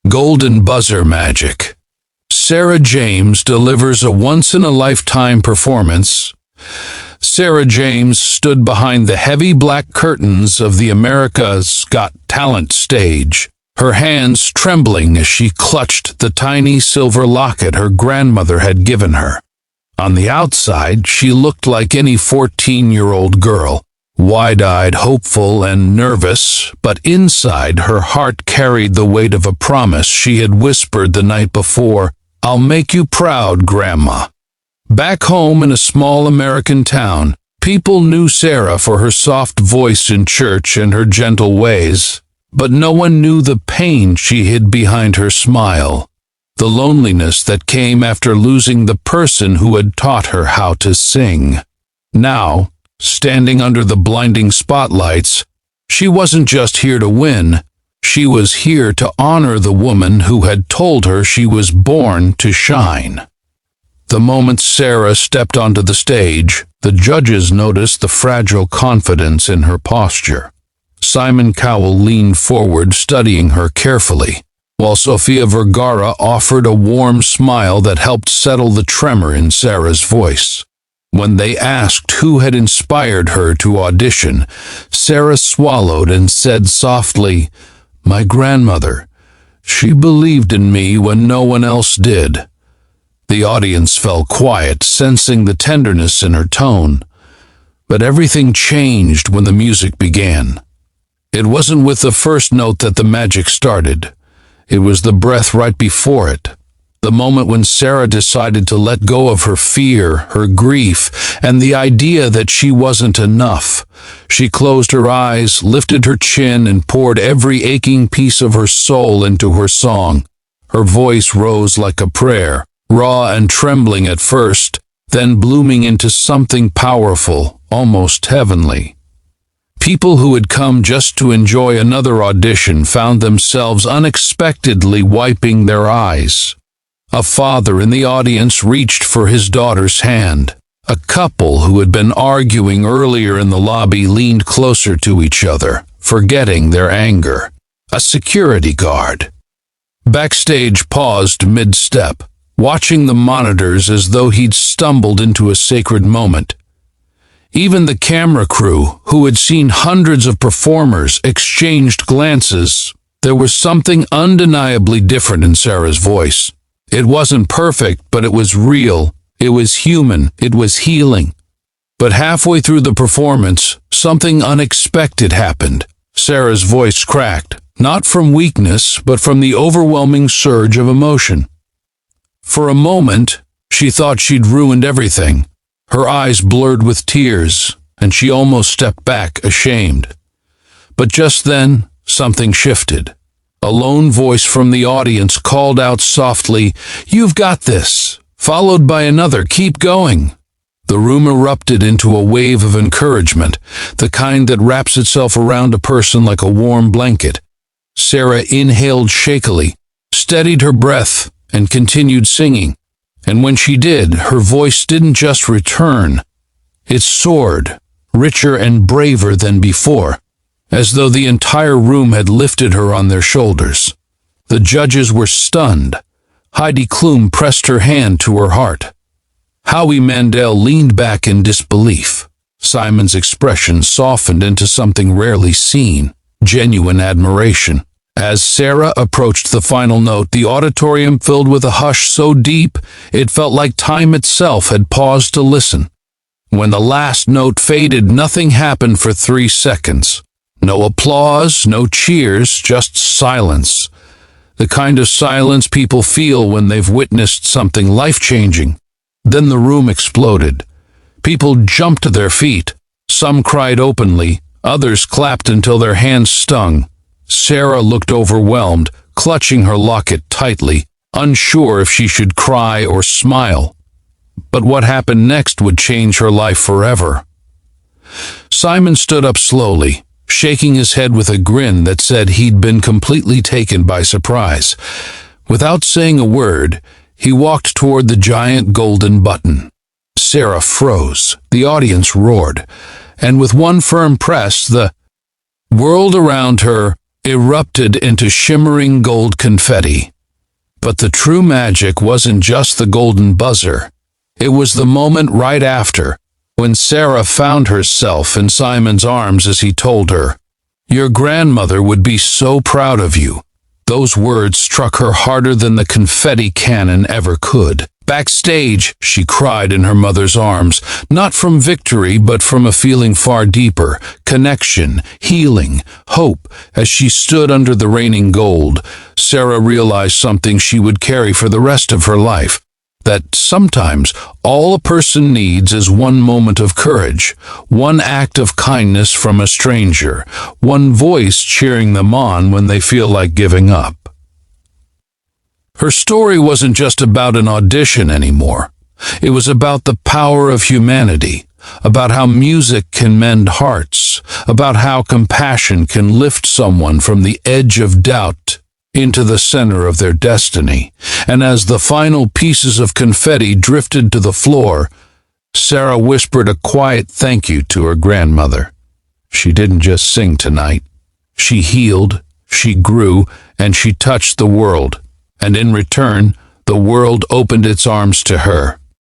Golden buzzer magic. Sara James delivers a once-in-a-lifetime performance. Sara James stood behind the heavy black curtains of the America's Got Talent stage, her hands trembling as she clutched the tiny silver locket her grandmother had given her. On the outside, she looked like any 14-year-old girl, wide-eyed, hopeful, and nervous, but inside her heart carried the weight of a promise she had whispered the night before, "I'll make you proud, Grandma." Back home in a small American town, people knew Sara for her soft voice in church and her gentle ways, but no one knew the pain she hid behind her smile, the loneliness that came after losing the person who had taught her how to sing. Now, standing under the blinding spotlights, she wasn't just here to win, she was here to honor the woman who had told her she was born to shine. The moment Sara stepped onto the stage, the judges noticed the fragile confidence in her posture. Simon Cowell leaned forward, studying her carefully, while Sofia Vergara offered a warm smile that helped settle the tremor in Sara's voice. When they asked who had inspired her to audition, Sara swallowed and said softly, "My grandmother. She believed in me when no one else did." The audience fell quiet, sensing the tenderness in her tone. But everything changed when the music began. It wasn't with the first note that the magic started. It was the breath right before it. The moment when Sara decided to let go of her fear, her grief, and the idea that she wasn't enough. She closed her eyes, lifted her chin, and poured every aching piece of her soul into her song. Her voice rose like a prayer, raw and trembling at first, then blooming into something powerful, almost heavenly. People who had come just to enjoy another audition found themselves unexpectedly wiping their eyes. A father in the audience reached for his daughter's hand. A couple who had been arguing earlier in the lobby leaned closer to each other, forgetting their anger. A security guard backstage paused mid-step, watching the monitors as though he'd stumbled into a sacred moment. Even the camera crew, who had seen hundreds of performers, exchanged glances. There was something undeniably different in Sara's voice. It wasn't perfect, but it was real. It was human. It was healing. But halfway through the performance, something unexpected happened. Sara's voice cracked, not from weakness, but from the overwhelming surge of emotion. For a moment, she thought she'd ruined everything. Her eyes blurred with tears, and she almost stepped back, ashamed. But just then, something shifted. A lone voice from the audience called out softly, "You've got this," followed by another, "Keep going." The room erupted into a wave of encouragement, the kind that wraps itself around a person like a warm blanket. Sara inhaled shakily, steadied her breath, and continued singing. And when she did, her voice didn't just return. It soared, richer and braver than before, as though the entire room had lifted her on their shoulders. The judges were stunned. Heidi Klum pressed her hand to her heart. Howie Mandel leaned back in disbelief. Simon's expression softened into something rarely seen, genuine admiration. As Sara approached the final note, the auditorium filled with a hush so deep it felt like time itself had paused to listen. When the last note faded, nothing happened for 3 seconds. No applause, no cheers, just silence. The kind of silence people feel when they've witnessed something life-changing. Then the room exploded. People jumped to their feet. Some cried openly, others clapped until their hands stung. Sara looked overwhelmed, clutching her locket tightly, unsure if she should cry or smile. But what happened next would change her life forever. Simon stood up slowly, shaking his head with a grin that said he'd been completely taken by surprise. Without saying a word, he walked toward the giant golden button. Sara froze, the audience roared, and with one firm press, the world around her erupted into shimmering gold confetti. But the true magic wasn't just the golden buzzer. It was the moment right after, when Sara found herself in Simon's arms as he told her, "Your grandmother would be so proud of you." Those words struck her harder than the confetti cannon ever could. Backstage, she cried in her mother's arms, not from victory but from a feeling far deeper, connection, healing, hope. As she stood under the raining gold, Sara realized something she would carry for the rest of her life, that sometimes all a person needs is one moment of courage, one act of kindness from a stranger, one voice cheering them on when they feel like giving up. Her story wasn't just about an audition anymore. It was about the power of humanity, about how music can mend hearts, about how compassion can lift someone from the edge of doubt into the center of their destiny. And as the final pieces of confetti drifted to the floor, Sara whispered a quiet thank you to her grandmother. She didn't just sing tonight. She healed, she grew, and she touched the world. And in return, the world opened its arms to her.